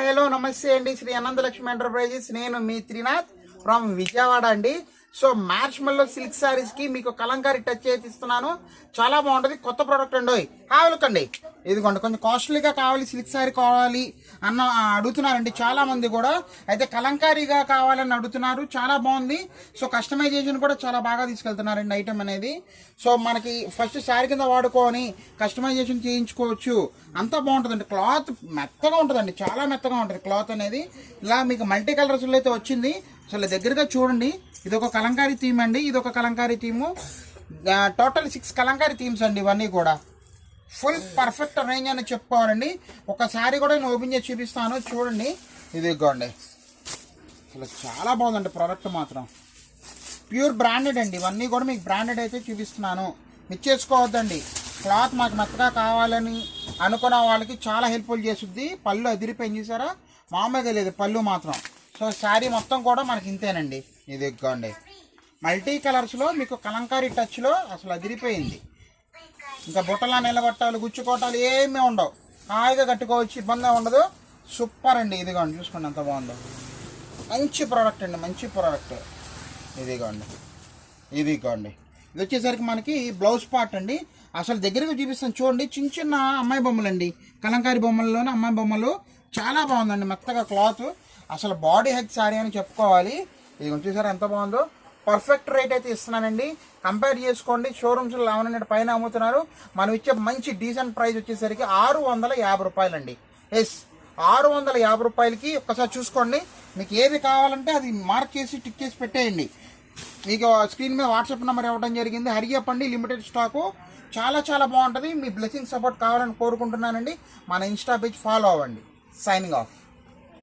Hello నమస్తే అండి. Shri Ananthalakshmi enterprises. నేను మీ త్రినాథ్ ఫ్రమ్ విజయవాడ అండి. సో మార్ష్మెల్లో సిల్క్ శారీస్కి మీకు కలంకారీ టచ్ చేసి ఇస్తున్నాను. చాలా బాగుంటుంది, కొత్త ప్రోడక్ట్ అండి. వెల్కండి. ఇదిగోండి, కొంచెం కాస్ట్లీగా కావాలి, సిల్క్ శారీ కావాలి అన్న అడుగుతున్నారండి చాలా మంది కూడా. అయితే కలంకారీగా కావాలని అడుగుతున్నారు. చాలా బాగుంది. సో కస్టమైజేషన్ కూడా చాలా బాగా తీసుకెళ్తున్నారండి ఐటమ్ అనేది. సో మనకి ఫస్ట్ శారీ కింద వాడుకొని కస్టమైజేషన్ చేయించుకోవచ్చు. అంత బాగుంటుందండి. క్లాత్ మెత్తగా ఉంటుందండి, చాలా మెత్తగా ఉంటుంది క్లాత్ అనేది. ఇలా మీకు మల్టీ కలర్స్లో అయితే వచ్చింది. అసలు దగ్గరగా చూడండి. ఇది ఒక కలంకారీ థీమ్ అండి, ఇది ఒక Kalamkari theme. Total 6 Kalamkari themes అండి ఇవన్నీ కూడా. ఫుల్ పర్ఫెక్ట్ రేంజ్ అని చెప్పుకోవాలండి. ఒకసారి కూడా నేను ఓపెన్ చేసి చూపిస్తాను, చూడండి. ఇది ఇదిగోండి, అసలు చాలా బాగుందండి ప్రోడక్ట్ మాత్రం. ప్యూర్ బ్రాండెడ్ అండి ఇవన్నీ కూడా. మీకు బ్రాండెడ్ అయితే చూపిస్తున్నాను, మిస్ చేసుకోవద్దండి. క్లాత్ మాకు మెత్తగా కావాలని అనుకున్న వాళ్ళకి చాలా హెల్ప్ఫుల్ చేస్తుంది. పళ్ళు అదిరిపోయింది చూసారా, మామూలుగా లేదు పళ్ళు మాత్రం. సో శారీ మొత్తం కూడా మనకి ఇంతేనండి. ఇది ఇదిగోండి, మల్టీ కలర్స్లో మీకు కలంకారీ టచ్లో అసలు అదిరిపోయింది. ఇంకా బుట్టలా నిలబట్టాలి, గుచ్చుకోవటాలు ఏమీ ఉండవు, హాయిగా కట్టుకోవచ్చు, ఇబ్బంది ఉండదు. సూపర్ అండి. ఇదిగోండి చూసుకోండి ఎంత బాగుందో. మంచి ప్రోడక్ట్ అండి, మంచి ప్రోడక్ట్. ఇదిగోండి, ఇదిగోండి. ఇది వచ్చేసరికి మనకి బ్లౌజ్ పార్ట్ అండి. అసలు దగ్గరగా చూపిస్తాను చూడండి. చిన్న చిన్న అమ్మాయి బొమ్మలు అండి, కలంకారీ బొమ్మల్లోనే అమ్మాయి బొమ్మలు. చాలా బాగుందండి మెత్తగా క్లాత్. అసలు బాడీ హెగ్ శారీ అని చెప్పుకోవాలి. ఇది చూసారా ఎంత బాగుందో. పర్ఫెక్ట్ రేట్ అయితే ఇస్తున్నానండి. కంపేర్ చేసుకోండి, షోరూమ్స్లో 1100 పైన అమ్ముతున్నారు. మనం ఇచ్చే మంచి డీసెంట్ ప్రైస్ వచ్చేసరికి 650 రూపాయలండి. ఎస్, 650 రూపాయలకి ఒక్కసారి చూసుకోండి. మీకు ఏది కావాలంటే అది మార్క్ చేసి టిక్ చేసి పెట్టేయండి. మీకు స్క్రీన్ మీద వాట్సాప్ నెంబర్ ఇవ్వడం జరిగింది. హరి చెప్పండి, లిమిటెడ్ స్టాకు. చాలా చాలా బాగుంటుంది. మీ బ్లెస్సింగ్ సపోర్ట్ కావాలని కోరుకుంటున్నానండి. మన ఇన్స్టా పేజ్ ఫాలో అవ్వండి. Signing off.